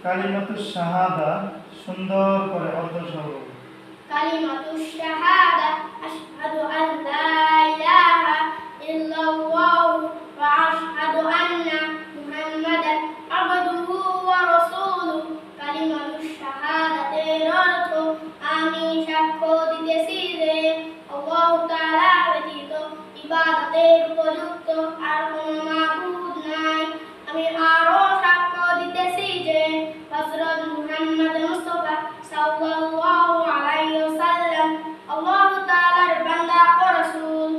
কালিমাতুশ শাহাদা সুন্দর করে অর্থসহ। কালিমাতুশ শাহাদা আশহাদু আন লা ইলাহা ইল্লাল্লাহ ওয়া আশহাদু আন্না মুহাম্মাদান আবদুহু ওয়া রাসূলুহু। কালিমাতুশ শাহাদাতের অর্থ আমি সাক্ষ্য দিতেছি যে আল্লাহ তাআলা ব্যতীত ইবাদতের উপযুক্ত আর কোনো মাবুদ নাই। আমি আরো সাক্ষ্য দিতেছি যে হযরত মুহাম্মদ মুস্তাফা সাল্লাল্লাহু আলাইহি ওয়াসাল্লাম আল্লাহ তাআলার বান্দা ও রাসূল।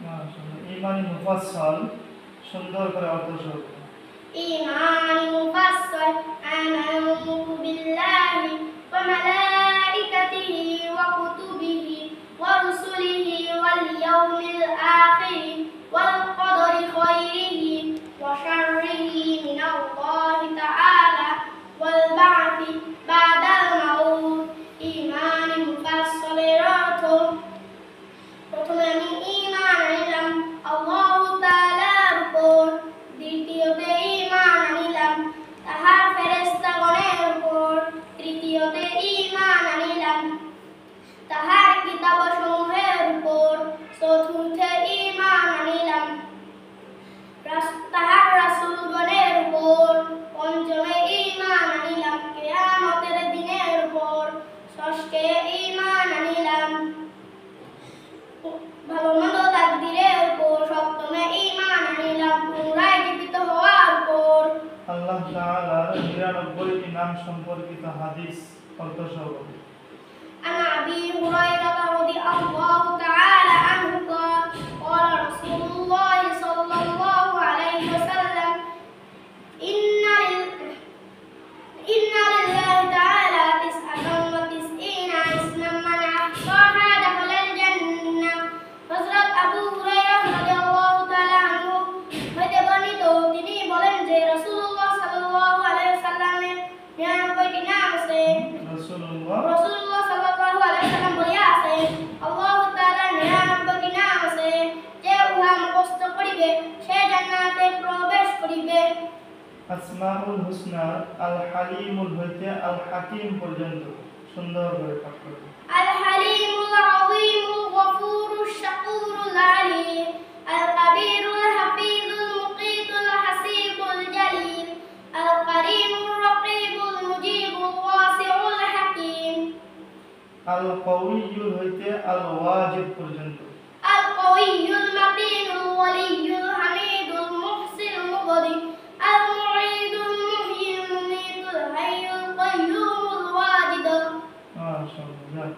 মাশাআল্লাহ। ঈমান মুফাসসাল সুন্দর করে অর্থসহ। ঈমান মুফাসসাল আমানু বিল্লাহি ওয়া মালাইকাতিহি ওয়া কুতুবিহি ওয়া রুসুলিহি ওয়াল ইয়াউমিল আখির ওয়াল কদরি খায়রিহি ওয়া শাররিহি মিনাল্লাহি তাআলা ওয়াল বা'থি বাদাল মাউত। ঈমান মুফাসসালের অর্থ প্রথমে আমি ঈমান আনলাম আল্লাহ তাআলার উপর, দ্বিতীয়তে ঈমান আনিলাম তাহার ফেরেশতাগণের উপর, তৃতীয়তে ঈমান আনিলাম তাহার কিতাবসমূহের উপর, চতুর্থে ঈমান আনিলাম তাহার রাসূলগণের উপর, পঞ্চমে ঈমান আনিলাম কিয়ামতের দিনের উপর, ষষ্ঠে ঈমান আনিলাম ভালো মন্দ তাকদীরের উপর, সপ্তমে ঈমান আনিলাম পুনরায় জীবিত হওয়ার উপর। আল্লাহ তাআলার ৯৯টি নাম সম্পর্কিত হাদিস অর্থসহ। عن أبي هريرة رضي الله تعالى عنه قال قال رسول الله صلى الله عليه وسلم إن لله تعالى 99 اسما من أحصاها دخل الجنة। হযরত আবু হুরায়রা রাদিয়াল্লাহু তাআলা আনহু হতে বর্ণিত, তিনি বলেন যে রাসূলুল্লাহ সাল্লাল্লাহু আলাইহি ওয়াসাল্লামের 99টি নাম আছে। রাসূলুল্লাহ সাল্লাল্লাহু আলাইহি ওয়াসাল্লাম বলিয়াছেন, আল্লাহ তাআলার 99টি নাম আছে, যে উহা মুখস্থ করিবে সে জান্নাতে প্রবেশ করিবে। আসমাউল হুসনা আল হালিমুল হইতে আল হাকিম পর্যন্ত সুন্দর করে পাঠ করবে। আল হালিমুল আযীমুল গফুরুশ শাকুরুল আলীম আল কবীরুল হাফিজুল মুকীতুল হাসিবুল জালিল আল করিমুর রকীবুল মুজিবুল ওয়াসিউল হাকীম। আল কওয়িয়ুল হইতে আল ওয়াজিব পর্যন্ত। আল কওয়িয়ুল মাতিনুল ওয়ালিয়ুল হামিদুল মুহসিনুল মুবদি আল মুঈদুল মুহয়িল মুমীতুল হাইয়ুল কাইয়্যুমুল ওয়াজিদ। মাশাআল্লাহ।